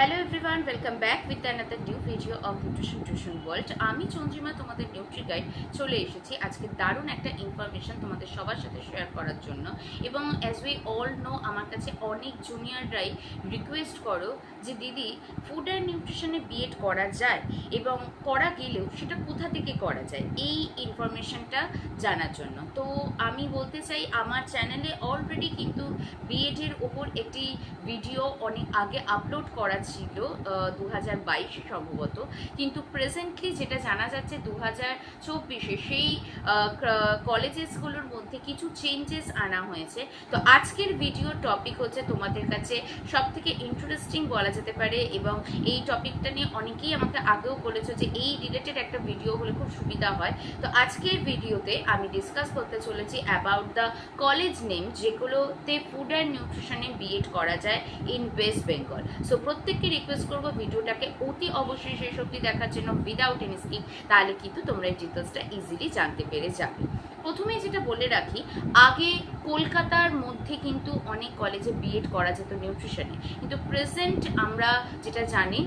Hello everyone, welcome back with another new video of nutrition world. আমি চন্দ্রিমা তোমাদের Nutri guide চলে এসেছি আজকে দারুণ একটা ইনফরমেশন তোমাদের সবার সাথে শেয়ার করার জন্য। এবং অ্যাজ উই অল নো, আমার কাছে অনেক জুনিয়ররাই রিকোয়েস্ট করো যে দিদি, ফুড অ্যান্ড নিউট্রিশনে বিএড করা যায় এবং করা গেলেও সেটা কোথা থেকে করা যায়, এই ইনফরমেশনটা জানার জন্য। তো আমি বলতে চাই, আমার চ্যানেলে অলরেডি কিন্তু বিএডের ওপর একটি ভিডিও অনেক আগে আপলোড করা ছিল 2022 সম্ভবত, কিন্তু প্রেজেন্টলি যেটা জানা যাচ্ছে 2024 সেই কলেজেসগুলোর মধ্যে কিছু চেঞ্জেস আনা হয়েছে। তো আজকের ভিডিওর টপিক হচ্ছে তোমাদের কাছে সব থেকে ইন্টারেস্টিং বলা যেতে পারে, এবং এই টপিকটা নিয়ে অনেকেই আমাকে আগেও বলেছে যে এই রিলেটেড একটা ভিডিও হলে খুব সুবিধা হয়। তো আজকের ভিডিওতে আমি ডিসকাস করতে চলেছি অ্যাবাউট দ্য কলেজ নেম যেগুলোতে ফুড অ্যান্ড নিউট্রিশনে বিএড করা যায় ইন ওয়েস্ট বেঙ্গল। সো প্রত্যেককে রিকোয়েস্ট করবো ভিডিওটাকে অতি অবশ্যই শেষ অবধি দেখার জন্য উইদাউট এনি স্কিপ, তাহলে কিন্তু তোমরা এই ডিটেলসটা ইজিলি জানতে পেরে যাবে। প্রথমে যেটা বলে রাখি, আগে কলকাতার মধ্যে কিন্তু অনেক কলেজে বিএড করা যেত নিউট্রিশনে, কিন্তু প্রেজেন্ট আমরা যেটা জানি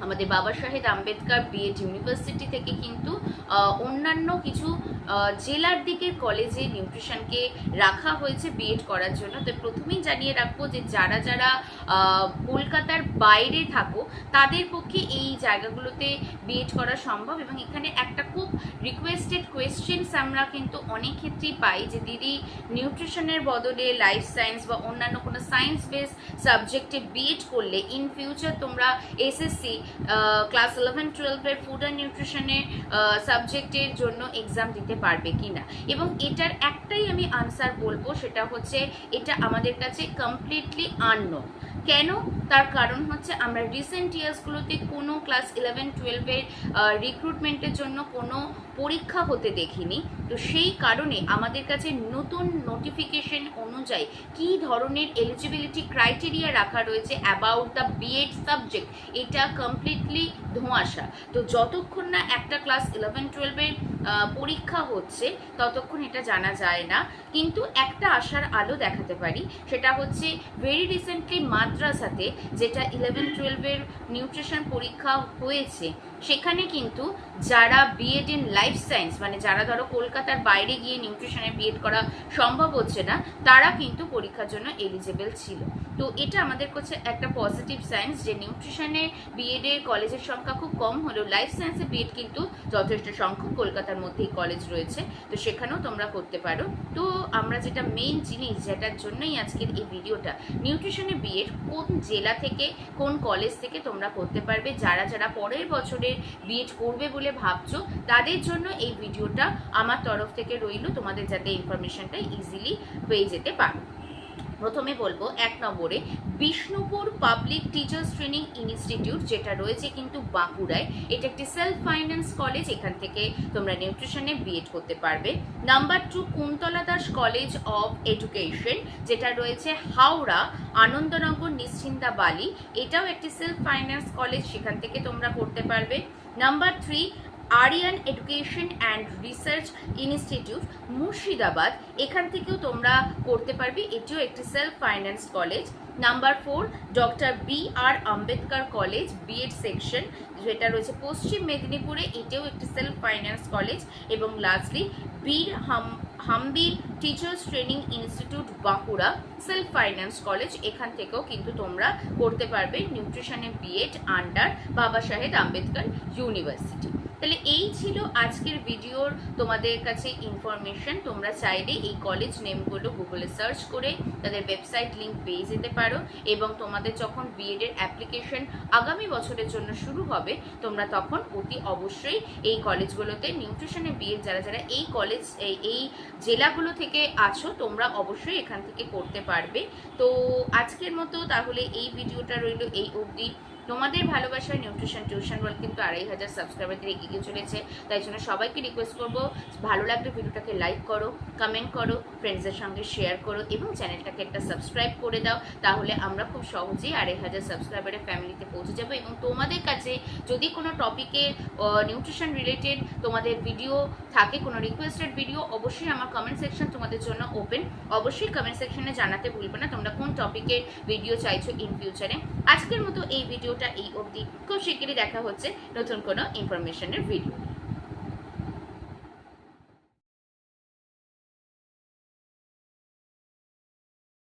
আমাদের বাবা সাহেব আম্বেদকর বিএড ইউনিভার্সিটি থেকে কিন্তু অন্যান্য কিছু জেলার দিকের কলেজে নিউট্রিশনকে রাখা হয়েছে বিএড করার জন্য। তো প্রথমেই জানিয়ে রাখবো যে যারা যারা কলকাতার বাইরে থাকো তাদের পক্ষে এই জায়গাগুলোতে বিএড করা সম্ভব। এবং এখানে একটা খুব রিকোয়েস্টেড কোয়েশ্চেন্স আমরা কিন্তু অনেক ক্ষেত্রেই পাই যে দিদি, নিউট্রিশনের বদলে লাইফ সায়েন্স বা অন্যান্য কোনো সায়েন্স বেস সাবজেক্টে বিএড করলে ইন ফিউচার তোমরা এসএসসি ক্লাস 11-12 ফুড অ্যান্ড নিউট্রিশনের সাবজেক্টের জন্য এক্সাম দিতে পারবে কিনা। এবং এটার একটাই আমি আনসার বলবো, সেটা হচ্ছে এটা আমাদের কাছে কমপ্লিটলি আননোন। কেন? তার কারণ হচ্ছে আমরা রিসেন্ট ইয়ার্সগুলোতে কোনো ক্লাস 11-12-এর রিক্রুটমেন্টের জন্য কোনো পরীক্ষা হতে দেখিনি। তো সেই কারণে আমাদের কাছে নতুন নোটিফিকেশন অনুযায়ী কী ধরনের এলিজিবিলিটি ক্রাইটেরিয়া রাখা রয়েছে অ্যাবাউট দ্য বিএড সাবজেক্ট, এটা কমপ্লিটলি ধোঁয়াশা। তো যতক্ষণ না একটা ক্লাস 11-12-এর পরীক্ষা হচ্ছে ততক্ষণ এটা জানা যায় না। কিন্তু একটা আশার আলো দেখাতে পারি, সেটা হচ্ছে ভেরি রিসেন্টলি মাদ্রাসাতে যেটা 11-12-এর নিউট্রিশন পরীক্ষা হয়েছে, সেখানে কিন্তু যারা বিএড ইন লাইফ সায়েন্স, মানে যারা ধরো কলকাতার বাইরে গিয়ে নিউট্রিশনে বিএড করা সম্ভব হচ্ছে না, তারা কিন্তু পরীক্ষার জন্য এলিজেবল ছিল। তো এটা আমাদের কাছে একটা পজিটিভ সায়েন্স যে নিউট্রিশনে বিএডের কলেজের সংখ্যা খুব কম হলেও লাইফ সায়েন্সে বিএড কিন্তু যথেষ্ট সংখ্যক কলকাতার মধ্যেই কলেজ রয়েছে, তো সেখানেও তোমরা করতে পারো। তো আমরা যেটা মেইন জিনিস যেটার জন্যই আজকের এই ভিডিওটা, নিউট্রিশনে বিএড কোন জেলা থেকে কোন কলেজ থেকে তোমরা করতে পারবে, যারা যারা পরের বছরের বিএড করবে বলে ভাবছো তাদের জন্য এই ভিডিওটা আমার তরফ থেকে রইল, তোমাদের যাতে ইনফরমেশনটা ইজিলি পেয়ে যেতে পারো। প্রথমে বলবো 1 নম্বরে Bishnupur public teachers training institute, যেটা রয়েছে কিন্তু বাঁকুড়ায়। এটা একটি সেলফ ফাইন্যান্স কলেজ, এখান থেকে তোমরা নিউট্রিশনে বিএড করতে পারবে। Number 2 Kuntala Das college of education, যেটা রয়েছে হাওড়া আনন্দনগর নিশ্চিন্দা বালি, এটাও একটি সেলফ ফাইন্যান্স কলেজ, সেখান থেকে তোমরা করতে পারবে। Number 3 Aryan education and research institute Murshidabad, এখান থেকেও তোমরা করতে পারবে, এটিও একটি self finance college. Number 4 doctor B R. Ambedkar college B Ed section, যেটা রয়েছে পশ্চিম মেদিনীপুরে, এটাও একটি সেলফ ফাইন্যান্স কলেজ। এবং lastly Bir Hambir teachers training institute Bankura self finance college, এখান থেকেও কিন্তু তোমরা করতে পারবে নিউট্রিশনে বিএড আন্ডার বাবা সাহেব আম্বেদকর ইউনিভার্সিটি। তাহলে এই ছিল আজকের ভিডিওর তোমাদের কাছে ইনফরমেশন। তোমরা চাইলে এই কলেজ নেমগুলো গুগলে সার্চ করে তাদের ওয়েবসাইট লিঙ্ক পেয়ে যেতে পারো, এবং তোমাদের যখন বিএড এর অ্যাপ্লিকেশন আগামী বছরের জন্য শুরু হবে, তোমরা তখন অতি অবশ্যই এই কলেজগুলোতে নিউট্রিশনে বিএড যারা যারা এই কলেজ এই জেলাগুলো থেকে আছো, তোমরা অবশ্যই এখান থেকে করতে পারবে। তো আজকের মতো তাহলে এই ভিডিওটা রইল এই অবধি। তোমাদের ভালোবাসায় নিউট্রিশন টিউশন ওয়ার্ল্ড কিন্তু 2500 সাবস্ক্রাইবারদের এগিয়ে চলেছে। তাই জন্য সবাইকে রিকোয়েস্ট করবো, ভালো লাগলে ভিডিওটাকে লাইক করো, কমেন্ট করো, ফ্রেন্ডসদের সঙ্গে শেয়ার করো এবং চ্যানেলটাকে একটা সাবস্ক্রাইব করে দাও। তাহলে আমরা খুব সহজেই 2500 সাবস্ক্রাইবারের ফ্যামিলিতে পৌঁছে যাবো। এবং তোমাদের কাছে যদি কোনো টপিকে নিউট্রিশন রিলেটেড তোমাদের ভিডিও থাকে, কোনো রিকোয়েস্টেড ভিডিও, অবশ্যই আমার কমেন্ট সেকশন তোমাদের জন্য ওপেন। অবশ্যই কমেন্ট সেকশনে জানাতে ভুলবে না তোমরা কোন টপিকে ভিডিও চাইছো ইন ফিউচারে। আজকের মতো এই ভিডিওটা এই অবধি। খুব শিগগিরই দেখা হচ্ছে নতুন কোনো ইনফরমেশনের ভিডিও।